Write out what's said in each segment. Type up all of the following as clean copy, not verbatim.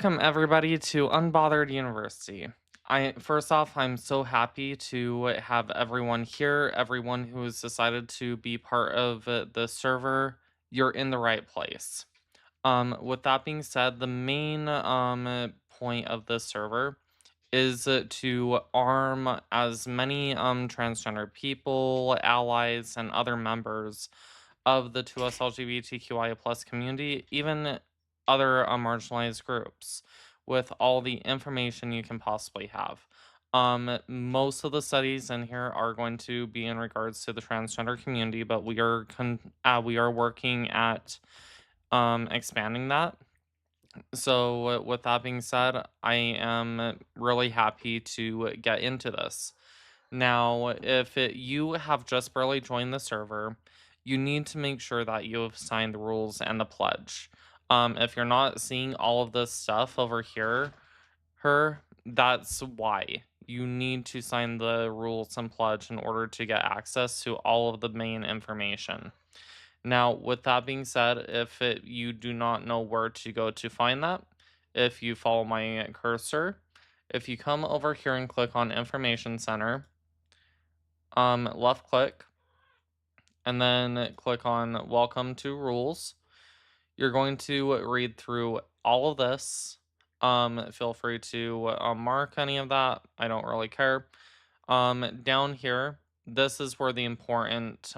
Welcome everybody to Unbothered University. First off, I'm so happy to have everyone here, everyone who has decided to be part of the server. You're in the right place. With that being said, the main point of this server is to arm as many transgender people, allies, and other members of the 2S LGBTQIA plus community, even other marginalized groups, with all the information you can possibly have. Most of the studies in here are going to be in regards to the transgender community, but we are working at expanding that. So, with that being said, I am really happy to get into this. Now, if you have just barely joined the server, you need to make sure that you have signed the rules and the pledge. If you're not seeing all of this stuff over here, that's why. You need to sign the rules and pledge in order to get access to all of the main information. Now, with that being said, if you do not know where to go to find that, if you follow my cursor, if you come over here and click on Information Center, left click, and then click on Welcome to Rules. You're going to read through all of this. Feel free to mark any of that. I don't really care. Down here, this is where the important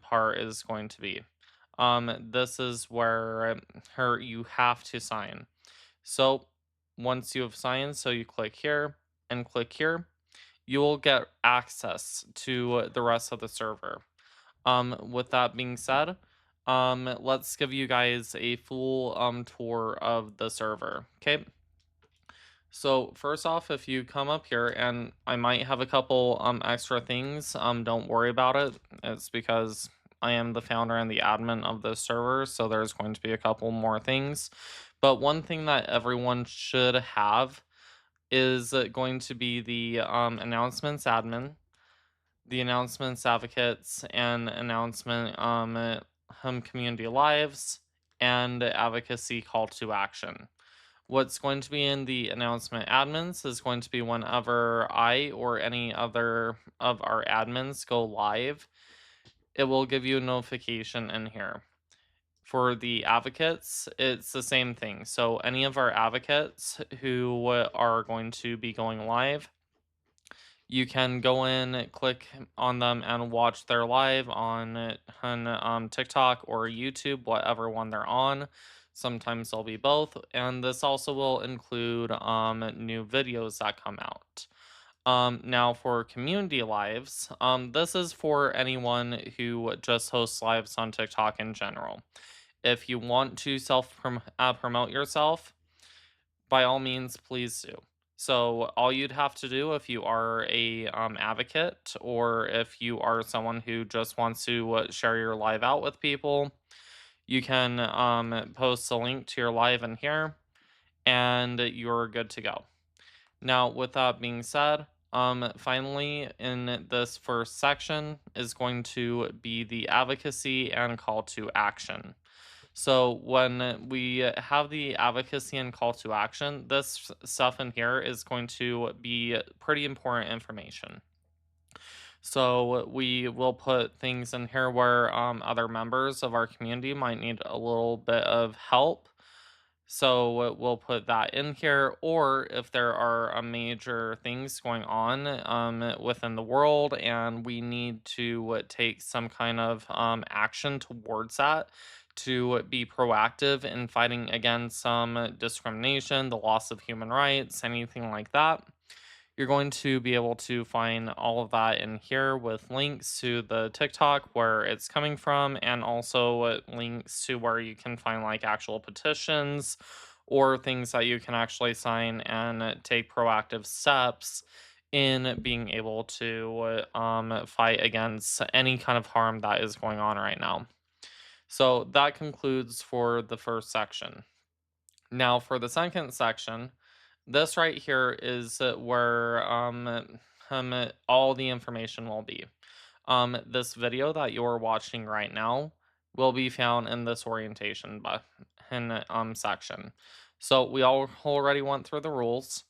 part is going to be. This is where you have to sign. So once you have signed, so you click here and click here, you will get access to the rest of the server. With that being said, let's give you guys a full tour of the server. Okay. So first off, if you come up here, and I might have a couple extra things, don't worry about it. It's because I am the founder and the admin of this server, so there's going to be a couple more things. But one thing that everyone should have is going to be the announcements admin, the announcements advocates, and announcement community lives, and advocacy call to action. What's going to be in the announcement admins is going to be whenever I or any other of our admins go live, it will give you a notification in here. For the advocates, it's the same thing. So any of our advocates who are going to be going live, you can go in, click on them, and watch their live on TikTok or YouTube, whatever one they're on. Sometimes they'll be both, and this also will include new videos that come out. Now for community lives, this is for anyone who just hosts lives on TikTok in general. If you want to promote yourself, by all means, please do. So all you'd have to do if you are a advocate, or if you are someone who just wants to share your live out with people, you can post a link to your live in here, and you're good to go. Now, with that being said, finally, in this first section is going to be the advocacy and call to action. So when we have the advocacy and call to action, this stuff in here is going to be pretty important information. So we will put things in here where other members of our community might need a little bit of help. So we'll put that in here, or if there are major things going on within the world and we need to take some kind of action towards that to be proactive in fighting against some discrimination, the loss of human rights, anything like that, you're going to be able to find all of that in here with links to the TikTok where it's coming from, and also links to where you can find like actual petitions or things that you can actually sign and take proactive steps in being able to fight against any kind of harm that is going on right now. So that concludes for the first section. Now, for the second section, this right here is where all the information will be. This video that you're watching right now will be found in this orientation button section. So we all already went through the rules.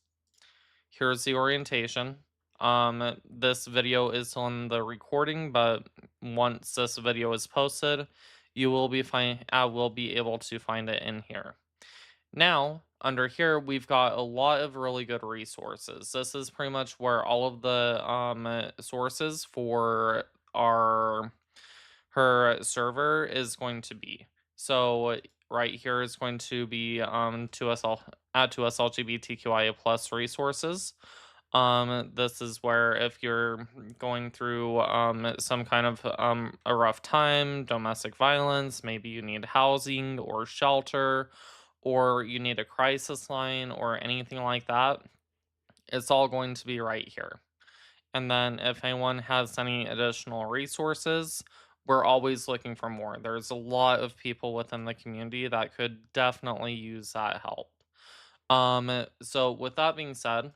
Here's the orientation. This video is on the recording, but once this video is posted, you will be fine. I will be able to find it in here. Now, under here, we've got a lot of really good resources. This is pretty much where all of the sources for our her server is going to be. So right here is going to be to us all add to us LGBTQIA plus resources. This is where if you're going through some kind of a rough time, domestic violence, maybe you need housing or shelter, or you need a crisis line or anything like that, it's all going to be right here. And then if anyone has any additional resources, we're always looking for more. There's a lot of people within the community that could definitely use that help. So with that being said,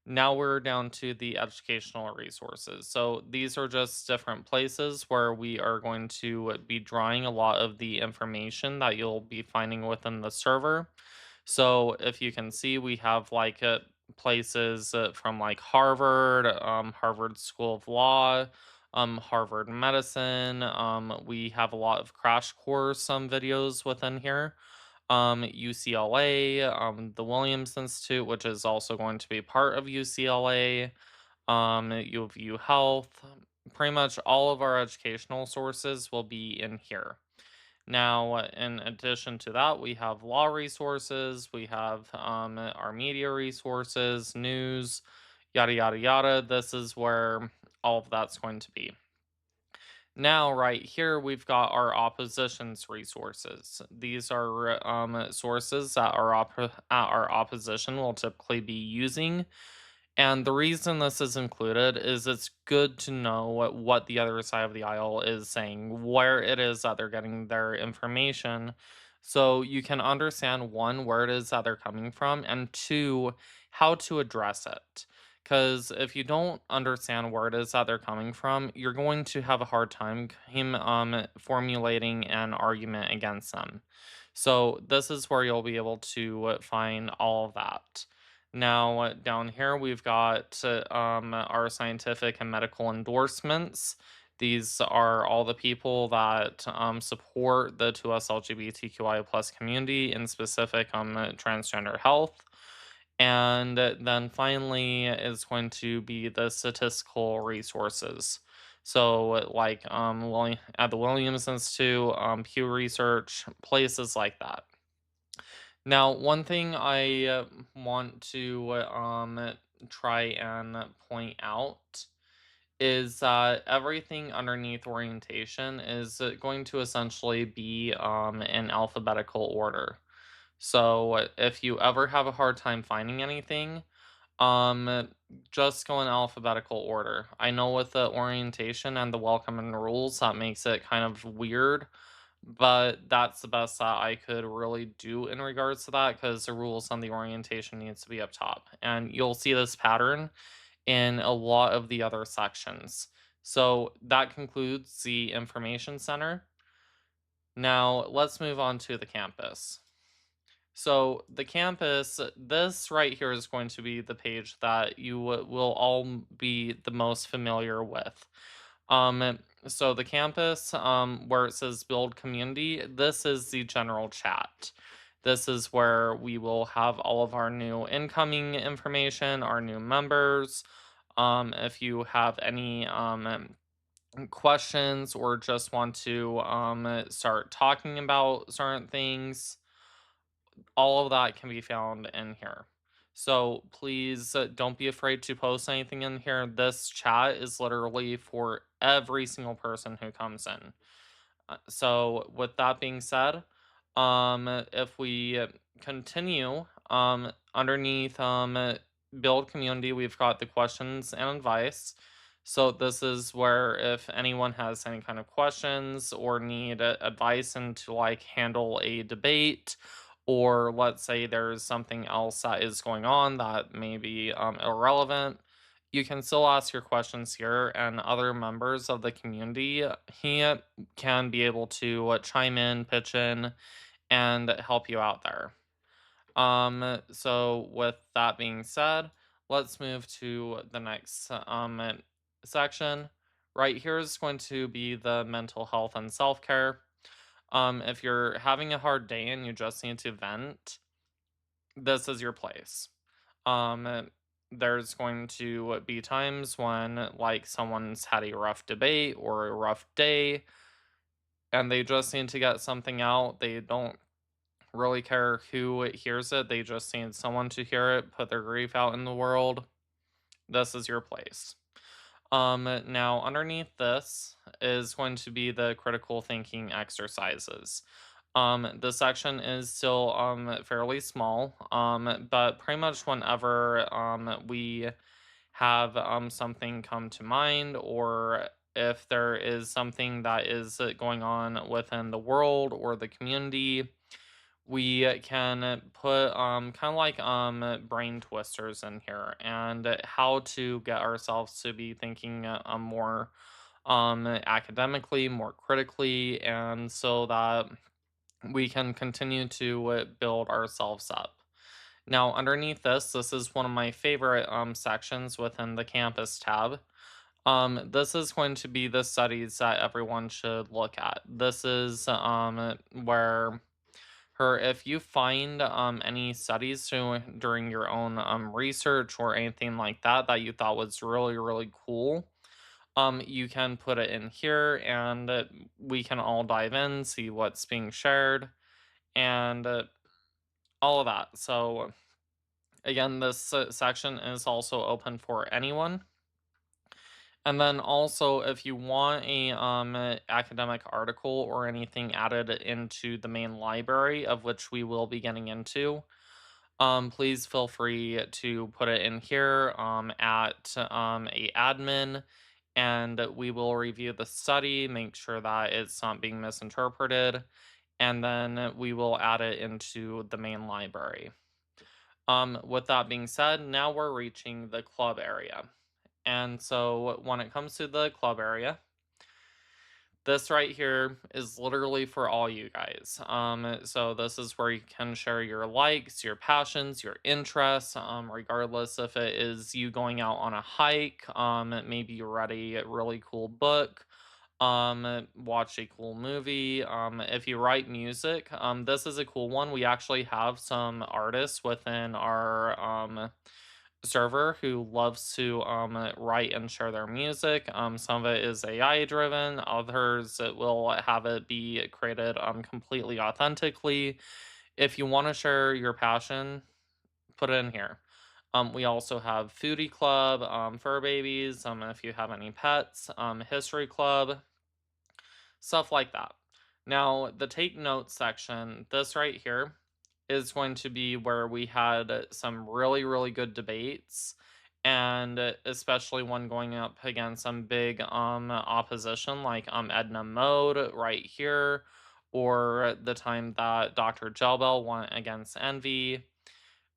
now we're down to the educational resources. So these are just different places where we are going to be drawing a lot of the information that you'll be finding within the server. So if you can see, we have like places from like Harvard, Harvard School of Law, Harvard Medicine. We have a lot of crash course videos within here. UCLA, the Williams Institute, which is also going to be part of UCLA, U of U Health. Pretty much all of our educational sources will be in here. Now, in addition to that, we have law resources, we have our media resources, news, yada, yada, yada. This is where all of that's going to be. Now, right here, we've got our opposition's resources. These are sources that our opposition will typically be using, and the reason this is included is it's good to know what the other side of the aisle is saying, where it is that they're getting their information. So you can understand one, where it is that they're coming from, and two, how to address it. Because if you don't understand where it is that they're coming from, you're going to have a hard time formulating an argument against them. So this is where you'll be able to find all of that. Now, down here, we've got our scientific and medical endorsements. These are all the people that support the 2S LGBTQIA plus community, in specific transgender health. And then finally is going to be the statistical resources. So, like at the Williams Institute, Pew Research, places like that. Now, one thing I want to try and point out is that everything underneath orientation is going to essentially be in alphabetical order. So if you ever have a hard time finding anything, um, just go in alphabetical order. I know with the orientation and the welcome and rules, that makes it kind of weird, but that's the best that I could really do in regards to that because the rules on the orientation needs to be up top. And you'll see this pattern in a lot of the other sections. So that concludes the information center. Now let's move on to the campus. So the campus, this right here is going to be the page that you will all be the most familiar with. So the campus, where it says build community, this is the general chat. This is where we will have all of our new incoming information, our new members. If you have any questions or just want to start talking about certain things, all of that can be found in here. So please don't be afraid to post anything in here. This chat is literally for every single person who comes in. So with that being said, if we continue underneath build community, we've got the questions and advice. So this is where if anyone has any kind of questions or need advice into like handle a debate, or let's say there's something else that is going on that may be irrelevant, you can still ask your questions here, and other members of the community he can be able to chime in, pitch in, and help you out there. So with that being said, let's move to the next section. Right here is going to be the mental health and self-care. If you're having a hard day and you just need to vent, this is your place. Um, there's going to be times when like someone's had a rough debate or a rough day and they just need to get something out. They don't really care who hears it. They just need someone to hear it, put their grief out in the world. This is your place. Now underneath this is going to be the critical thinking exercises. The section is still fairly small, but pretty much whenever we have something come to mind, or if there is something that is going on within the world or the community, we can put kind of like brain twisters in here and how to get ourselves to be thinking more academically, more critically, and so that we can continue to build ourselves up. Now, underneath this is one of my favorite sections within the campus tab. This is going to be the studies that everyone should look at. This is where her if you find any studies during your own research or anything like that that you thought was really really cool, you can put it in here and we can all dive in, see what's being shared, and all of that. So again, this section is also open for anyone. And then also, if you want a academic article or anything added into the main library, of which we will be getting into, please feel free to put it in here at a admin, and we will review the study, make sure that it's not being misinterpreted, and then we will add it into the main library. With that being said, now we're reaching the club area. And so when it comes to the club area, this right here is literally for all you guys. So this is where you can share your likes, your passions, your interests, regardless if it is you going out on a hike, maybe you read a really cool book, watch a cool movie. If you write music, this is a cool one. We actually have some artists within our server who loves to write and share their music. Some of it is AI driven, others it will have it be created completely authentically. If you want to share your passion, put it in here. We also have Foodie Club, Fur Babies, if you have any pets, History Club, stuff like that. Now, the take notes section, this right here, is going to be where we had some really, really good debates, and especially one going up against some big opposition like Edna Mode right here, or the time that Dr. Gelbel went against Envy.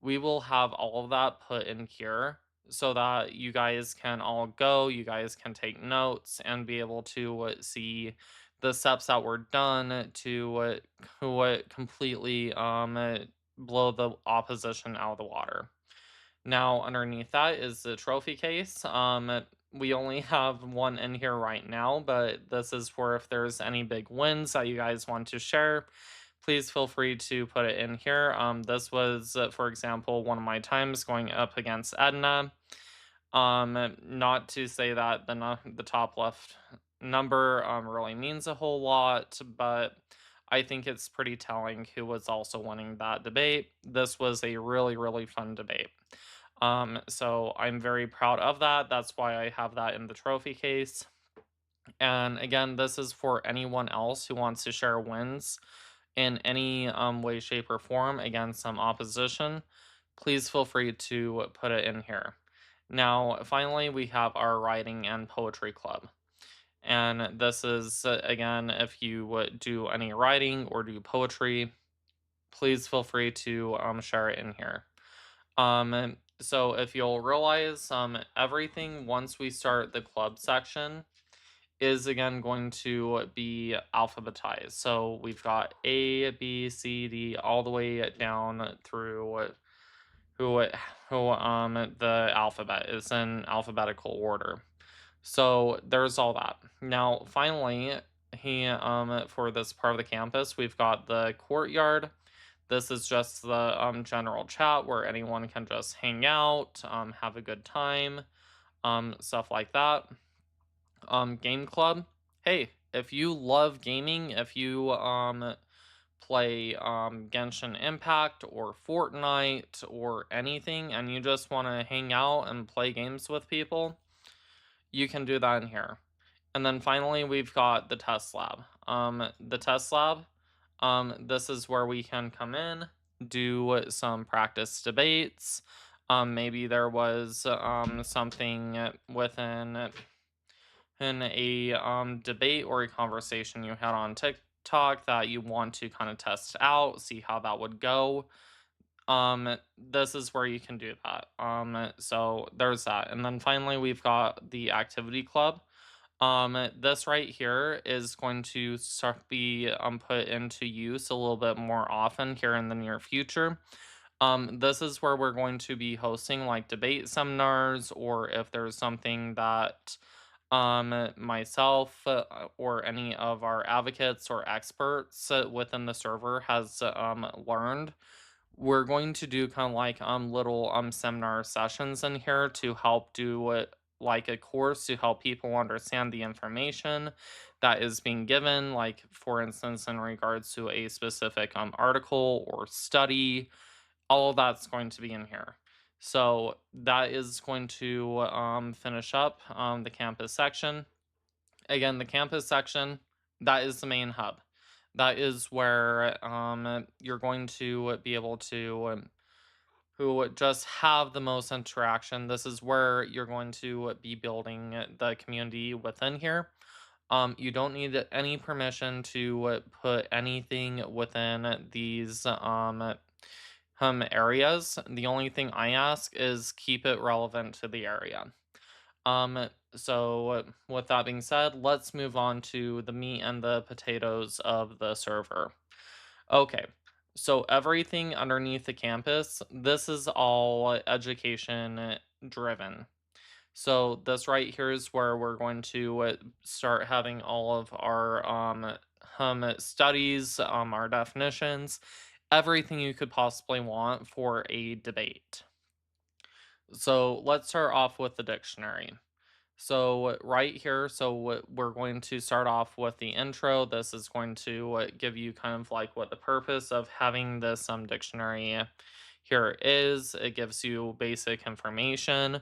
We will have all of that put in here so that you guys can all go, you guys can take notes and be able to see the steps that were done to completely blow the opposition out of the water. Now, underneath that is the trophy case. We only have one in here right now, but this is for if there's any big wins that you guys want to share. Please feel free to put it in here. This was, for example, one of my times going up against Edna. Not to say that the top left number really means a whole lot, but I think it's pretty telling who was also winning that debate. This was a really, really fun debate. So I'm very proud of that. That's why I have that in the trophy case. And again, this is for anyone else who wants to share wins in any way, shape, or form against some opposition. Please feel free to put it in here. Now, finally, we have our writing and poetry club. And this is, again, if you do any writing or do poetry, please feel free to share it in here. So if you'll realize, everything once we start the club section is again going to be alphabetized. So we've got A, B, C, D, all the way down through who it- who the alphabet is in alphabetical order. So there's all that. Now, finally, he for this part of the campus, we've got the courtyard. This is just the general chat where anyone can just hang out, have a good time, stuff like that. Game club. Hey, if you love gaming, if you play Genshin Impact or Fortnite or anything and you just want to hang out and play games with people, you can do that in here. And then finally, we've got the test lab. The test lab, this is where we can come in, do some practice debates. Maybe there was something within in a debate or a conversation you had on TikTok that you want to kind of test out, see how that would go. This is where you can do that. So there's that. And then finally, we've got the activity club. This right here is going to start be put into use a little bit more often here in the near future. This is where we're going to be hosting like debate seminars, or if there's something that myself or any of our advocates or experts within the server has learned, we're going to do kind of like little seminar sessions in here to help do it like a course to help people understand the information that is being given, like for instance in regards to a specific article or study. All of that's going to be in here. So that is going to finish up the campus section. Again, the campus section, that is the main hub. That is where you're going to be able to who just have the most interaction. This is where you're going to be building the community within here. You don't need any permission to put anything within these areas. The only thing I ask is keep it relevant to the area. So with that being said, let's move on to the meat and the potatoes of the server. Okay. So everything underneath the campus, this is all education driven. So this right here is where we're going to start having all of our studies, our definitions, everything you could possibly want for a debate. So let's start off with the dictionary. So right here, we're going to start off with the intro. This is going to give you kind of like what the purpose of having this dictionary here is. It gives you basic information.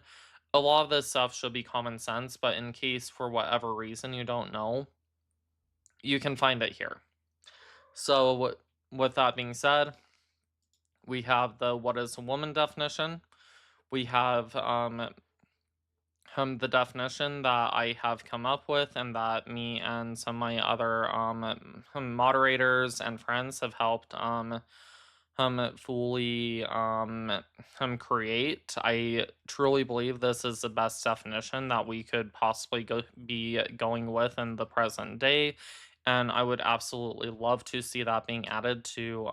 A lot of this stuff should be common sense, but in case for whatever reason you don't know, you can find it here. So with that being said, we have the what is a woman definition. We have the definition that I have come up with and that me and some of my other moderators and friends have helped fully create. I truly believe this is the best definition that we could possibly be going with in the present day. And I would absolutely love to see that being added to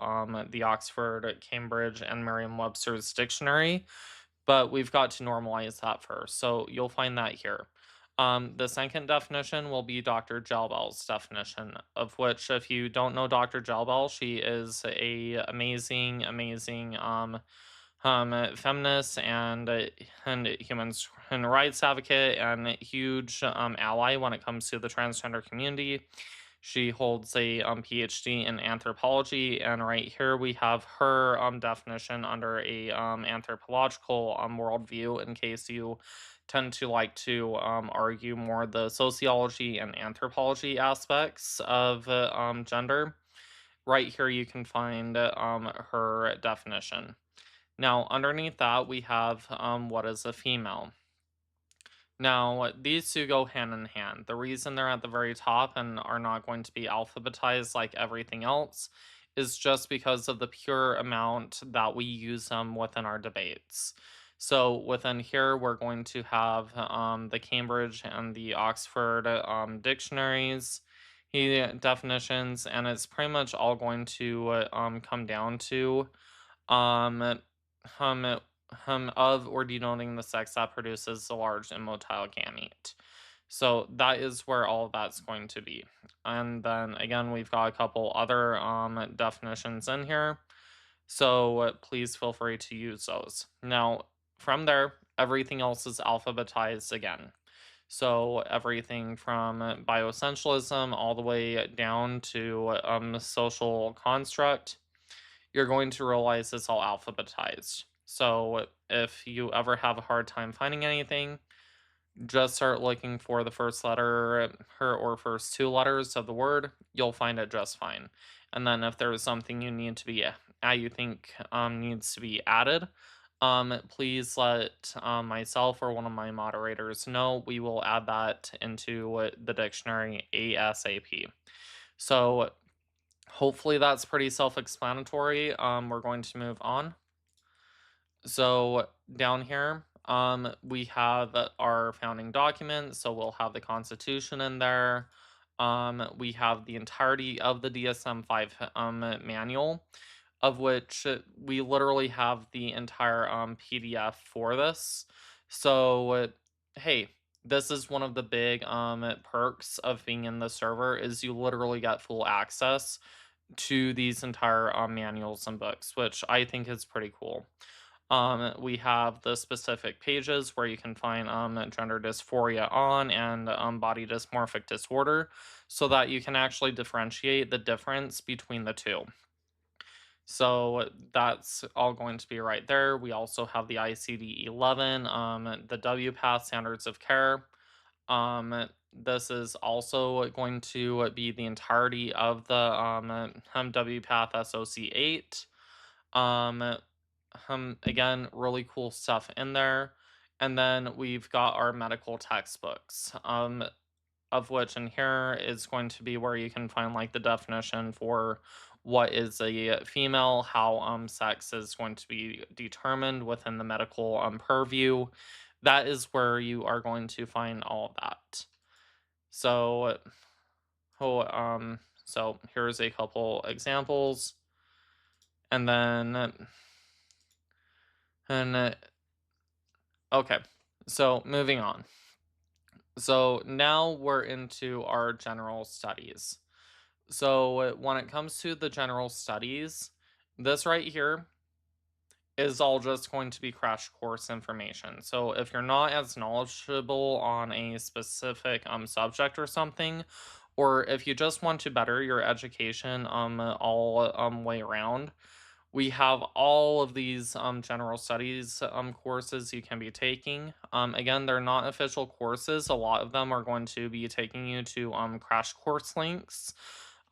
the Oxford, Cambridge, and Merriam-Webster's dictionary, but we've got to normalize that first. So you'll find that here. The second definition will be Dr. Gelbell's definition, of which, if you don't know Dr. Gelbell, she is a amazing feminist and human rights advocate and a huge ally when it comes to the transgender community. She holds a PhD in anthropology, and right here we have her definition under a anthropological worldview. In case you tend to like to argue more the sociology and anthropology aspects of gender, right here you can find her definition. Now, underneath that, we have what is a female. Now, these two go hand in hand. The reason they're at the very top and are not going to be alphabetized like everything else is just because of the pure amount that we use them within our debates. So within here, we're going to have the Cambridge and the Oxford dictionaries, definitions, and it's pretty much all going to come down to um, hum, of or denoting the sex that produces the large immotile gamete. So that is where all of that's going to be. And then again, we've got a couple other definitions in here. So please feel free to use those. Now, from there, everything else is alphabetized again. So everything from bioessentialism all the way down to social construct, you're going to realize it's all alphabetized. So if you ever have a hard time finding anything, just start looking for the first letter her or first two letters of the word. You'll find it just fine. And then if there's something you need to be you think needs to be added, please let myself or one of my moderators know. We will add that into the dictionary ASAP. So hopefully that's pretty self-explanatory. We're going to move on. So down here, we have our founding document. So we'll have the Constitution in there. We have the entirety of the DSM-5 manual, of which we literally have the entire PDF for this. So hey, this is one of the big perks of being in the server is you literally get full access to these entire manuals and books, which I think is pretty cool. We have the specific pages where you can find gender dysphoria on and body dysmorphic disorder so that you can actually differentiate the difference between the two. So that's all going to be right there. We also have the ICD 11, the WPATH standards of care. This is also going to be the entirety of the WPATH SOC 8. Um, again, really cool stuff in there. And then we've got our medical textbooks, of which in here is going to be where you can find like the definition for what is a female, how sex is going to be determined within the medical purview. That is where you are going to find all of that. So, so here's a couple examples, and then and okay, so moving on. So now we're into our general studies. So when it comes to the general studies, this right here is all just going to be crash course information. So if you're not as knowledgeable on a specific subject or something, or if you just want to better your education all way around, we have all of these general studies courses you can be taking. Again, they're not official courses. A lot of them are going to be taking you to crash course links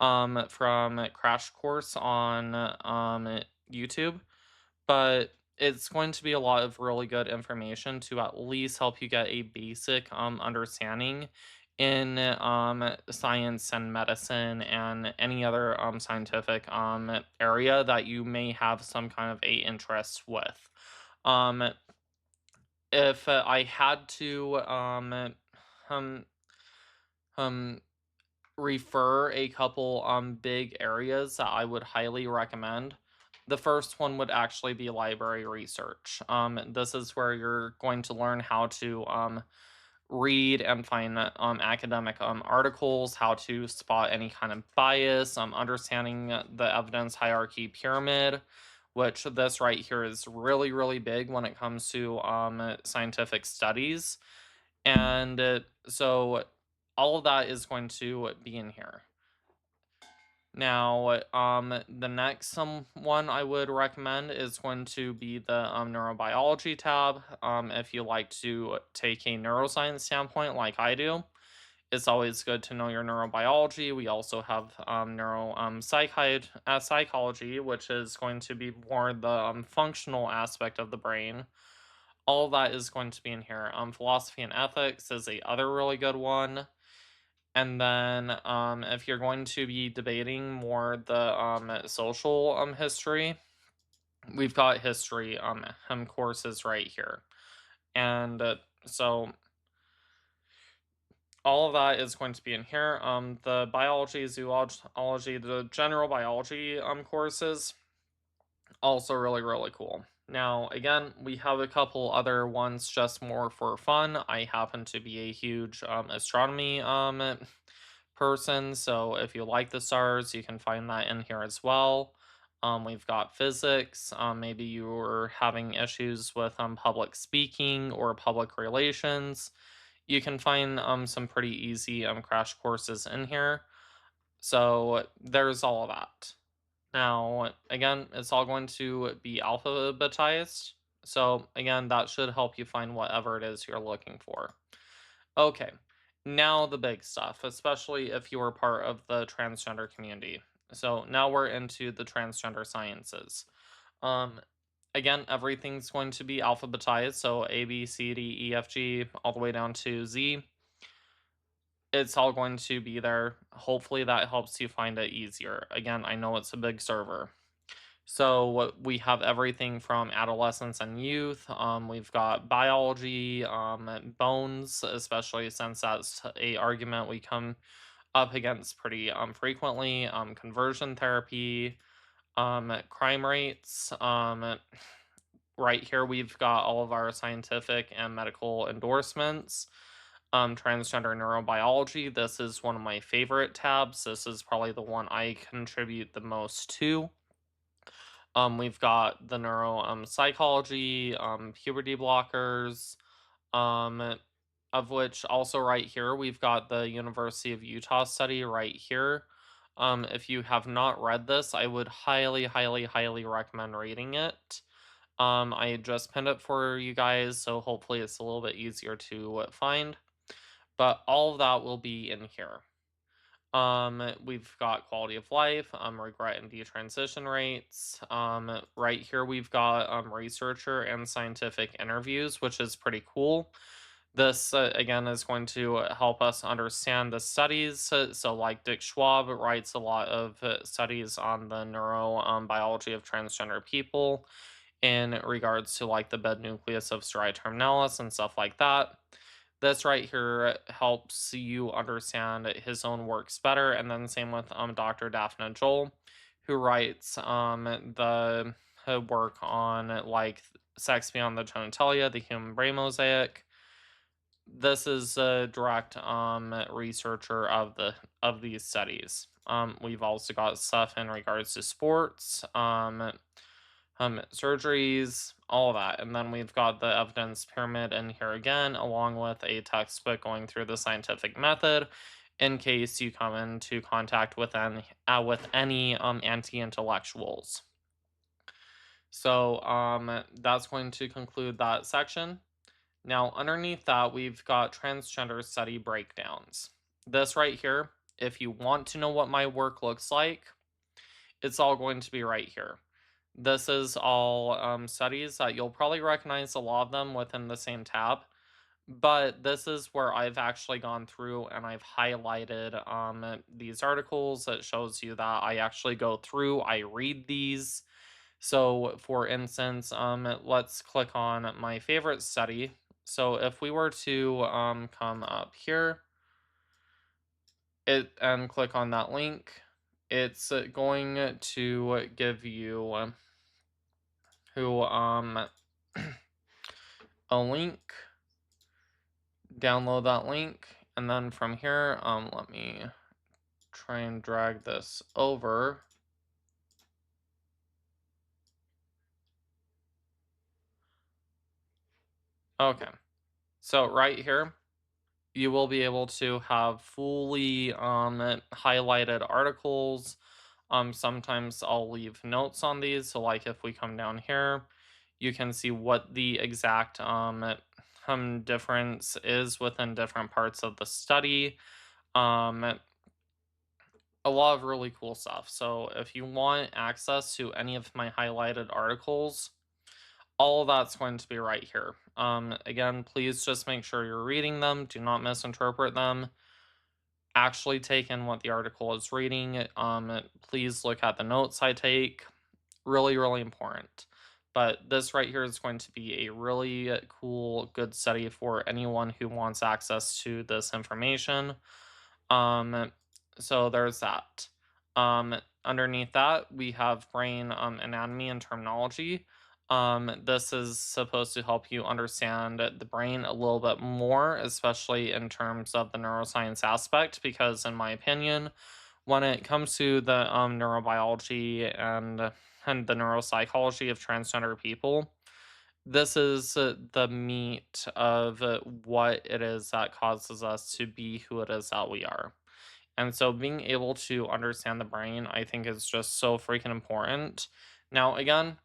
from Crash Course on YouTube, but it's going to be a lot of really good information to at least help you get a basic understanding in science and medicine and any other scientific area that you may have some kind of a interest with. Um, if I had to um, um, refer a couple big areas that I would highly recommend. The first one would actually be library research. This is where you're going to learn how to read and find academic articles, how to spot any kind of bias, understanding the evidence hierarchy pyramid, which this right here is really, really big when it comes to scientific studies. And so all of that is going to be in here. Now, the next one I would recommend is going to be the neurobiology tab. If you like to take a neuroscience standpoint like I do, it's always good to know your neurobiology. We also have psychology, which is going to be more the functional aspect of the brain. All that is going to be in here. Philosophy and ethics is a other really good one. And then if you're going to be debating more the social history, we've got history courses right here. And so all of that is going to be in here. The biology, zoology, the general biology courses also really, really cool. Now, again, we have a couple other ones just more for fun. I happen to be a huge astronomy person, so if you like the stars, you can find that in here as well. We've got physics. Maybe you were having issues with public speaking or public relations. You can find some pretty easy crash courses in here. So there's all of that. Now, again, it's all going to be alphabetized. So, again, that should help you find whatever it is you're looking for. Okay, now the big stuff, especially if you are part of the transgender community. So, now we're into the transgender sciences. Um, Again, everything's going to be alphabetized. So, A, B, C, D, E, F, G, all the way down to Z. It's all going to be there. Hopefully, that helps you find it easier. Again, I know it's a big server. So we have everything from adolescence and youth. We've got biology, bones, especially since that's a argument we come up against pretty frequently. Conversion therapy, crime rates. Right here we've got all of our scientific and medical endorsements. Transgender neurobiology. This is one of my favorite tabs. This is probably the one I contribute the most to. We've got the neuro psychology, puberty blockers, um, of which also right here we've got the University of Utah study right here. If you have not read this, I would highly, highly, highly recommend reading it. I just pinned it for you guys, so hopefully it's a little bit easier to find. But all of that will be in here. We've got quality of life, regret and detransition rates. Right here we've got researcher and scientific interviews, which is pretty cool. This again is going to help us understand the studies. So, like Dick Schwab writes a lot of studies on the neurobiology biology of transgender people in regards to like the bed nucleus of striatum terminalis and stuff like that. This right here helps you understand his own works better, and then same with Dr. Daphne Joel, who writes the her work on like sex beyond the genitalia, the human brain mosaic. This is a direct researcher of these studies. We've also got stuff in regards to sports, surgeries, all of that. And then we've got the evidence pyramid in here again, along with a textbook going through the scientific method in case you come into contact with any anti-intellectuals. So that's going to conclude that section. Now, underneath that, we've got transgender study breakdowns. This right here, if you want to know what my work looks like, it's all going to be right here. This is all studies that you'll probably recognize a lot of them within the same tab, but this is where I've actually gone through and I've highlighted these articles. That shows you that I actually go through, I read these. So, for instance, let's click on my favorite study. So, if we were to come up here and click on that link, it's going to give you who a link, download that link, and then from here, let me try and drag this over. Okay, so right here, you will be able to have fully highlighted articles. Sometimes I'll leave notes on these. So like if we come down here, you can see what the exact difference is within different parts of the study. Um, a lot of really cool stuff. So if you want access to any of my highlighted articles, all of that's going to be right here. Again, please just make sure you're reading them. Do not misinterpret them. Actually take in what the article is reading. Please look at the notes I take. Really, really important. But this right here is going to be a really cool, good study for anyone who wants access to this information. Um, so there's that. Underneath that, we have brain anatomy and terminology. This is supposed to help you understand the brain a little bit more, especially in terms of the neuroscience aspect, because in my opinion, when it comes to the neurobiology and the neuropsychology of transgender people, this is the meat of what it is that causes us to be who it is that we are. And so being able to understand the brain, I think, is just so freaking important. Now, again,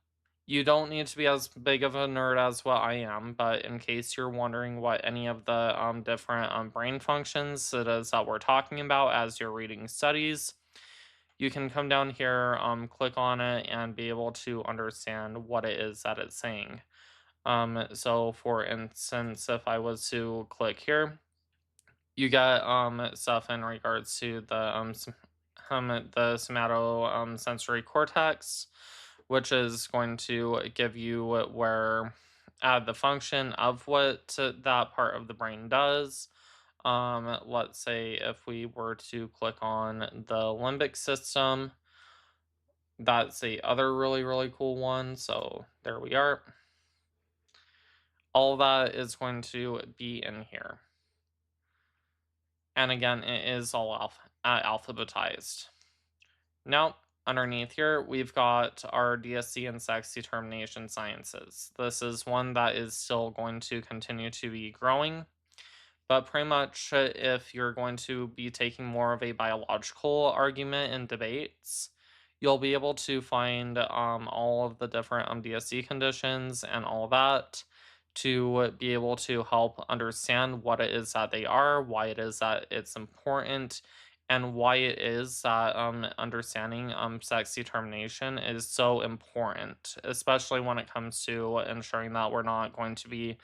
you don't need to be as big of a nerd as what I am, but in case you're wondering what any of the different brain functions it is that we're talking about as you're reading studies, you can come down here, click on it, and be able to understand what it is that it's saying. So for instance, if I was to click here, you get stuff in regards to the somato sensory cortex, which is going to give you where the function of what that part of the brain does. Let's say if we were to click on the limbic system, that's the other really, really cool one. So there we are. All that is going to be in here. And again, it is all alphabetized. Now, underneath here, we've got our DSC and sex determination sciences. This is one that is still going to continue to be growing. But pretty much, if you're going to be taking more of a biological argument in debates, you'll be able to find all of the different DSC conditions and all that to be able to help understand what it is that they are, why it is that it's important, and why it is that understanding sex determination is so important, especially when it comes to ensuring that we're not going to be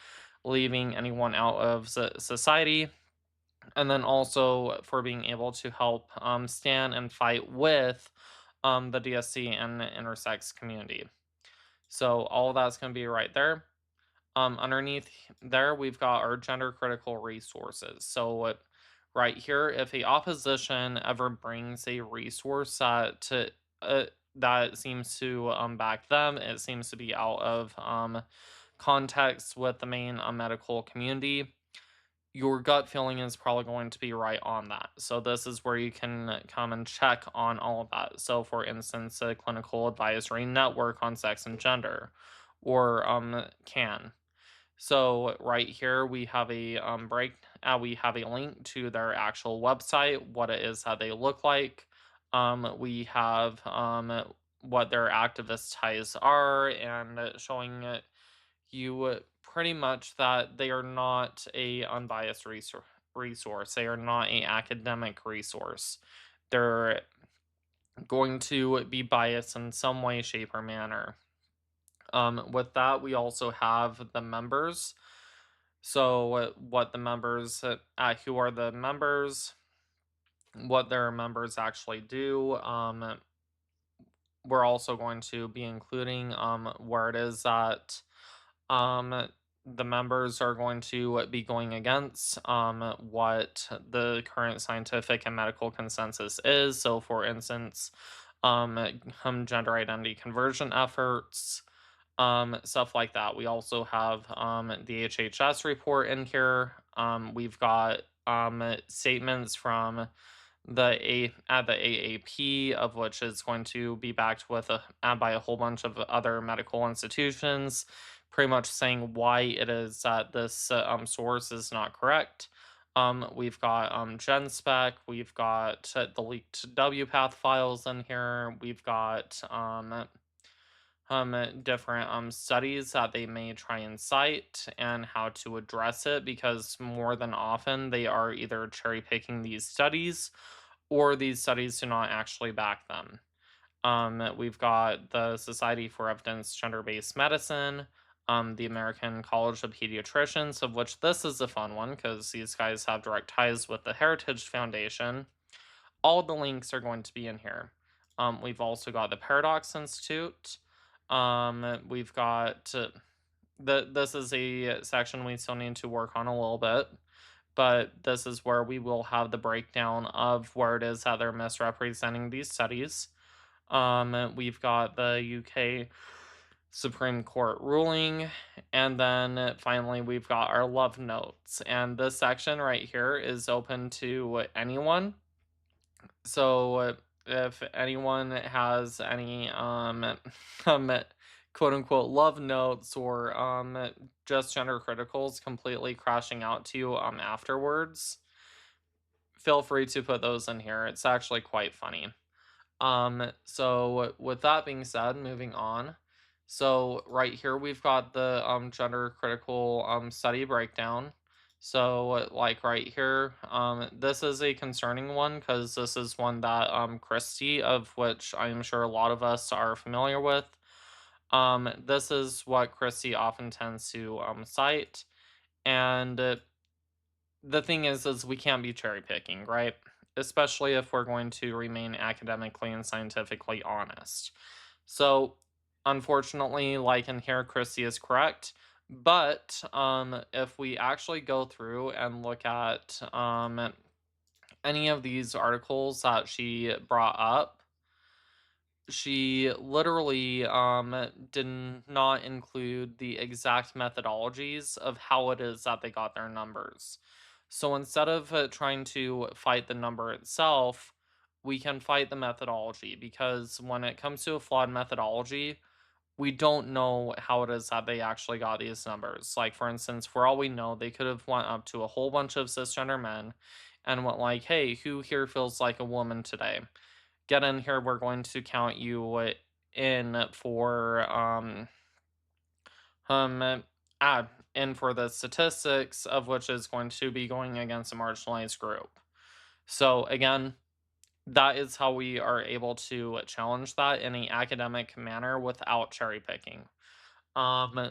leaving anyone out of society, and then also for being able to help stand and fight with the DSC and the intersex community. So all of that's going to be right there. Underneath there, we've got our gender critical resources. So right here, if a opposition ever brings a resource that seems to back them, it seems to be out of context with the main medical community, your gut feeling is probably going to be right on that. So this is where you can come and check on all of that. So for instance, a clinical advisory network on sex and gender, or CAN. So right here we have a we have a link to their actual website, what it is, how they look like. We have what their activist ties are, and showing you pretty much that they are not a unbiased resource. They are not a academic resource. They're going to be biased in some way, shape, or manner. With that, we also have the members. So, what the members, who are the members, what their members actually do. We're also going to be including where it is that um, the members are going to be going against what the current scientific and medical consensus is. So, for instance, gender identity conversion efforts, stuff like that. We also have the HHS report in here. We've got statements from the AAP, of which is going to be backed with by a whole bunch of other medical institutions, pretty much saying why it is that this source is not correct. We've got GenSpec, we've got the leaked WPATH files in here, we've got different studies that they may try and cite and how to address it, because more than often they are either cherry picking these studies or these studies do not actually back them. We've got the Society for Evidence Gender Based Medicine, the American College of Pediatricians, of which this is a fun one because these guys have direct ties with the Heritage Foundation. All the links are going to be in here. We've also got the Paradox Institute. We've got this is a section we still need to work on a little bit, but this is where we will have the breakdown of where it is that they're misrepresenting these studies. We've got the UK Supreme Court ruling, and then finally we've got our love notes. And this section right here is open to anyone. So if anyone has any um quote unquote love notes or just gender criticals completely crashing out to you afterwards, feel free to put those in here. It's actually quite funny. So with that being said, moving on. So right here we've got the gender critical study breakdown. So like right here, this is a concerning one because this is one that Christie, of which I'm sure a lot of us are familiar with. This is what Christie often tends to cite, and the thing is we can't be cherry picking, right? Especially if we're going to remain academically and scientifically honest. So, unfortunately, like in here, Christy is correct. But if we actually go through and look at any of these articles that she brought up, she literally did not include the exact methodologies of how it is that they got their numbers. So instead of trying to fight the number itself, we can fight the methodology, because when it comes to a flawed methodology, we don't know how it is that they actually got these numbers. Like for instance, for all we know, they could have went up to a whole bunch of cisgender men and went like, "Hey, who here feels like a woman today? Get in here, we're going to count you in for um uh, in for the statistics, of which is going to be going against a marginalized group." So again, that is how we are able to challenge that in an academic manner without cherry picking.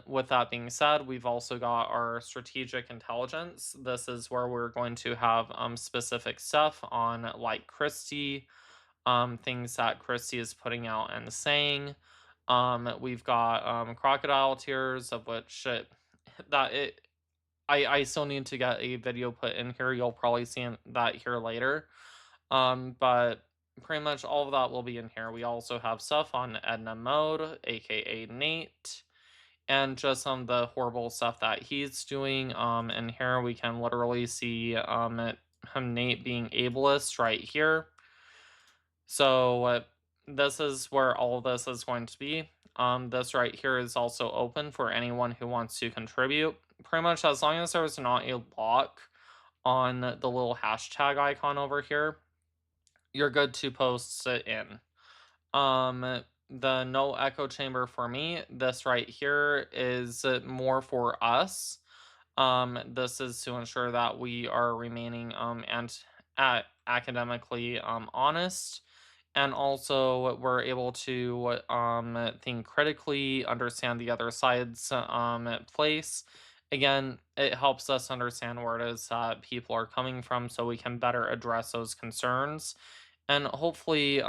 With that being said, we've also got our strategic intelligence. This is where we're going to have specific stuff on like Christie, things that Christie is putting out and saying. We've got crocodile tears, of which that it I still need to get a video put in here. You'll probably see that here later. But pretty much all of that will be in here. We also have stuff on Edna Mode, aka Nate, and just some of the horrible stuff that he's doing. And here we can literally see him Nate being ableist right here. So this is where all of this is going to be. This right here is also open for anyone who wants to contribute. Pretty much as long as there's not a lock on the little hashtag icon over here, you're good to post it in. The no echo chamber for me, this right here is more for us. This is to ensure that we are remaining and academically honest, and also we're able to think critically, understand the other side's place. Again, it helps us understand where it is that people are coming from so we can better address those concerns, and hopefully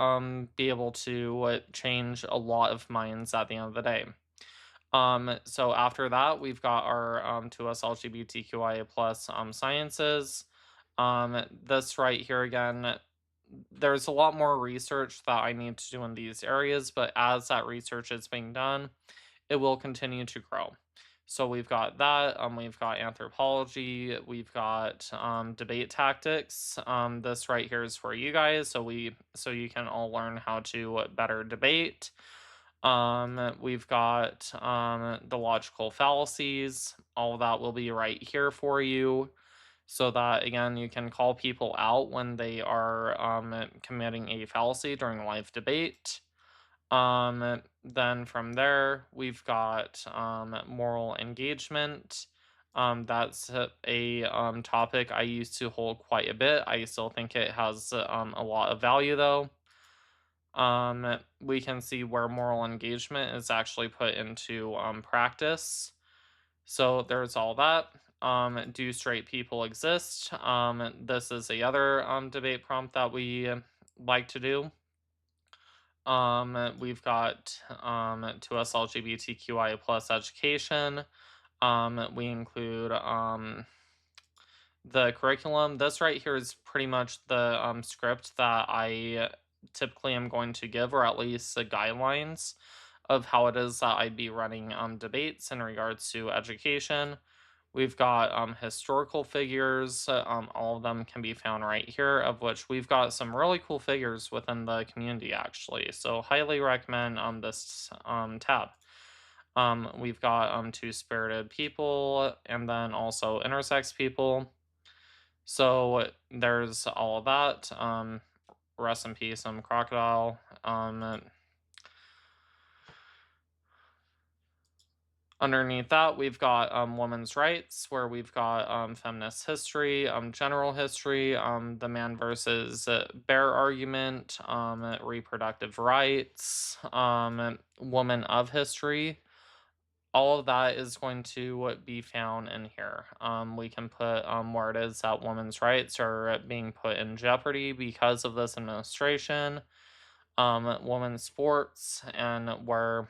be able to change a lot of minds at the end of the day. So after that, we've got our 2S LGBTQIA plus sciences. This right here again, there's a lot more research that I need to do in these areas, but as that research is being done, it will continue to grow. So we've got that, we've got anthropology, we've got debate tactics. This right here is for you guys, so you can all learn how to better debate. We've got the logical fallacies. All of that will be right here for you, so that again you can call people out when they are committing a fallacy during a live debate. Then from there, we've got moral engagement. That's a topic I used to hold quite a bit. I still think it has a lot of value though. We can see where moral engagement is actually put into practice. So there's all that. Do straight people exist? This is the other debate prompt that we like to do. We've got to us LGBTQIA plus education. We include the curriculum. This right here is pretty much the script that I typically am going to give, or at least the guidelines of how it is that I'd be running debates in regards to education. We've got historical figures. All of them can be found right here, of which we've got some really cool figures within the community, actually. So, highly recommend this tab. We've got two spirited people and then also intersex people. So, there's all of that. Rest in peace, crocodile. Underneath that, we've got women's rights, where we've got feminist history, general history, the man versus bear argument, reproductive rights, woman of history. All of that is going to be found in here. We can put where it is that women's rights are being put in jeopardy because of this administration, women's sports, and where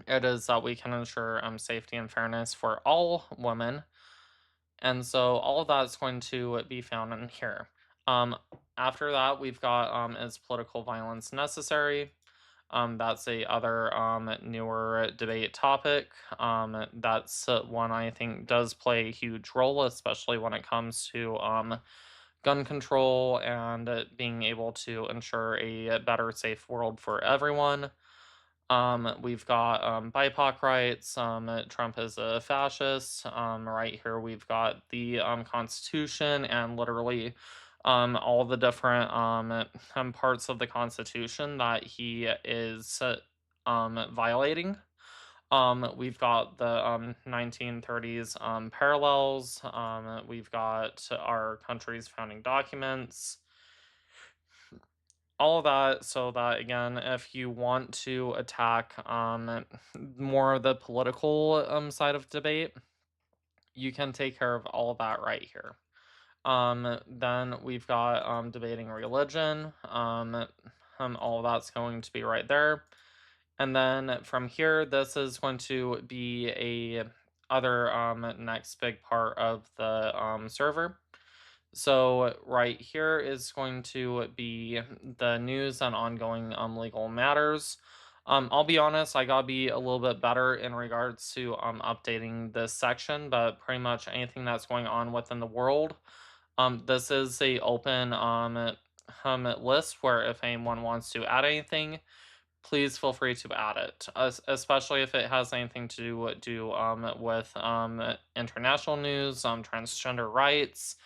it is that we can ensure safety and fairness for all women. And so all of that is going to be found in here. Um, After that, we've got is political violence necessary? That's a other newer debate topic. That's one I think does play a huge role, especially when it comes to gun control and being able to ensure a better, safe world for everyone. We've got BIPOC rights. Trump is a fascist. Right here, we've got the Constitution and literally all the different parts of the Constitution that he is violating. We've got the 1930s parallels. We've got our country's founding documents, all of that, so that again, if you want to attack more of the political side of debate, you can take care of all of that right here. Then we've got debating religion. All of that's going to be right there. And then from here, this is going to be a other next big part of the server. So right here is going to be the news on ongoing legal matters. I'll be honest, I gotta be a little bit better in regards to updating this section, but pretty much anything that's going on within the world. This is a open list where if anyone wants to add anything, please feel free to add it, especially if it has anything to do with international news, transgender rights,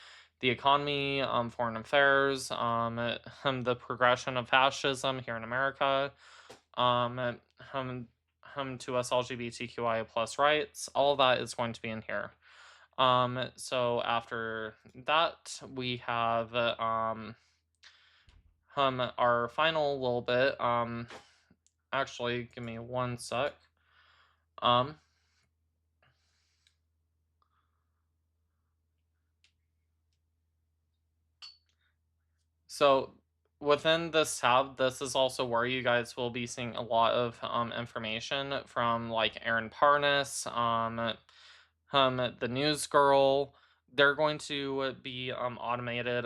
the economy, foreign affairs, the progression of fascism here in America, to us LGBTQIA plus rights. All of that is going to be in here. So after that, we have our final little bit. Actually, give me one sec. Um, so within this tab, this is also where you guys will be seeing a lot of information from like Aaron Parnas, the news girl. They're going to be automated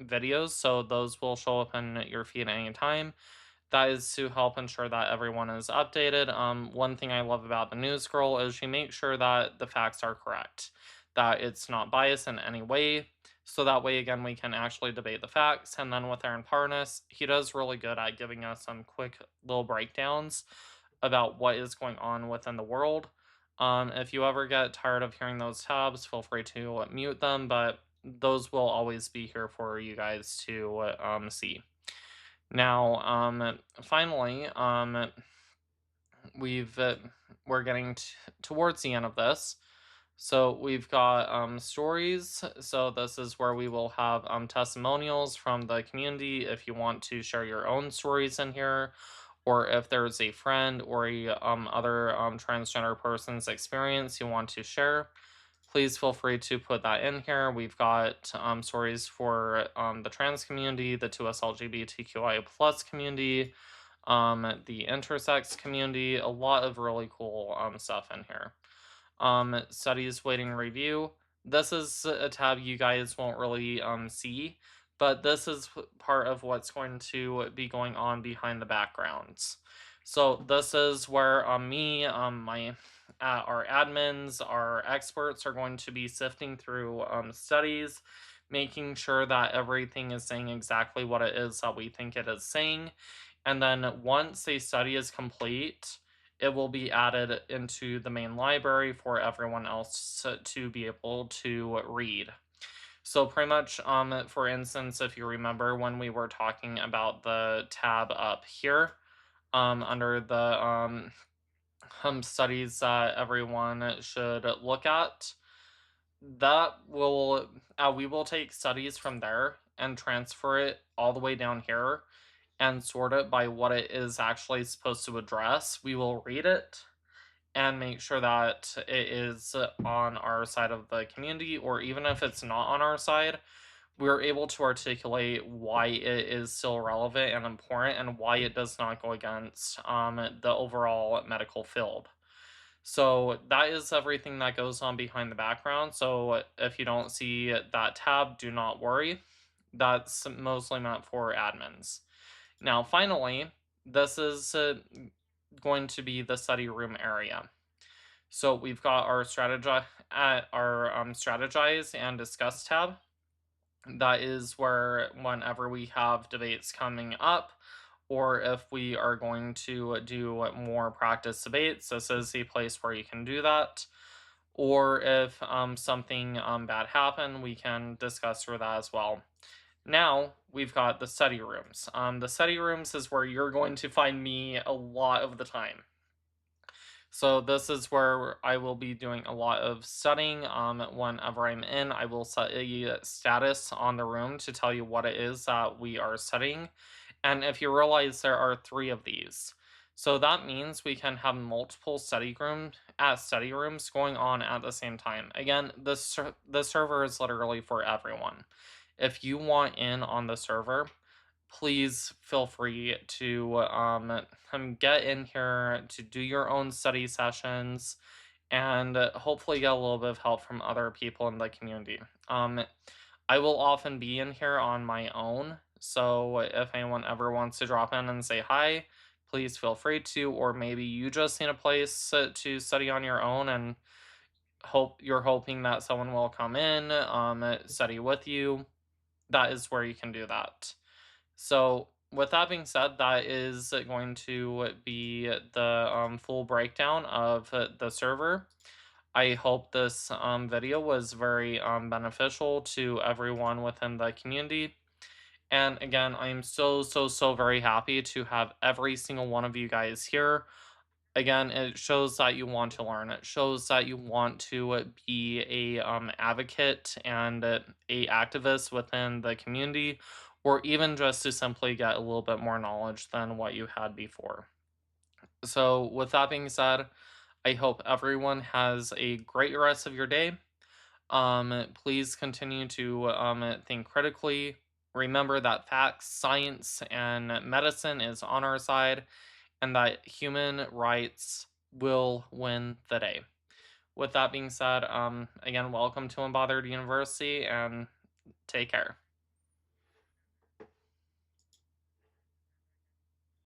videos, so those will show up in your feed at any time. That is to help ensure that everyone is updated. One thing I love about the news girl is she makes sure that the facts are correct, that it's not biased in any way. So that way, again, we can actually debate the facts. And then with Aaron Parnas, he does really good at giving us some quick little breakdowns about what is going on within the world. If you ever get tired of hearing those tabs, feel free to mute them, but those will always be here for you guys to see. Now, finally, we're getting towards the end of this. So we've got stories. So this is where we will have testimonials from the community if you want to share your own stories in here, or if there's a friend or a other transgender person's experience you want to share, please feel free to put that in here. We've got stories for the trans community, the 2S LGBTQIA plus community, the intersex community, a lot of really cool stuff in here. Studies waiting review. This is a tab you guys won't really see, but this is part of what's going to be going on behind the backgrounds. So this is where me, my our admins, our experts are going to be sifting through studies, making sure that everything is saying exactly what it is that we think it is saying. And then once a study is complete, it will be added into the main library for everyone else to be able to read. So pretty much, for instance, if you remember when we were talking about the tab up here, under the studies that everyone should look at, that will we will take studies from there and transfer it all the way down here and sort it by what it is actually supposed to address. We will read it and make sure that it is on our side of the community, or even if it's not on our side, we're able to articulate why it is still relevant and important and why it does not go against the overall medical field. So that is everything that goes on behind the background. So if you don't see that tab, do not worry. That's mostly meant for admins. Now, finally, this is going to be the study room area. So we've got our strategize and discuss tab. That is where whenever we have debates coming up, or if we are going to do more practice debates, this is a place where you can do that. Or if something bad happened, we can discuss through that as well. Now we've got the study rooms. The study rooms is where you're going to find me a lot of the time. So this is where I will be doing a lot of studying. Whenever I'm in, I will set a status on the room to tell you what it is that we are studying. And if you realize there are three of these, so that means we can have multiple study rooms going on at the same time. Again, the server is literally for everyone. If you want in on the server, please feel free to get in here to do your own study sessions and hopefully get a little bit of help from other people in the community. I will often be in here on my own, so if anyone ever wants to drop in and say hi, please feel free to, or maybe you just need a place to study on your own and you're hoping that someone will come in, study with you. That is where you can do that. So, with that being said, that is going to be the full breakdown of the server. I hope this video was very beneficial to everyone within the community. And again, I'm so very happy to have every single one of you guys here. Again, it shows that you want to learn. It shows that you want to be a advocate and a activist within the community, or even just to simply get a little bit more knowledge than what you had before. So, with that being said, I hope everyone has a great rest of your day. Please continue to think critically. Remember that facts, science, and medicine is on our side, and that human rights will win the day. With that being said, again, welcome to Unbothered University and take care.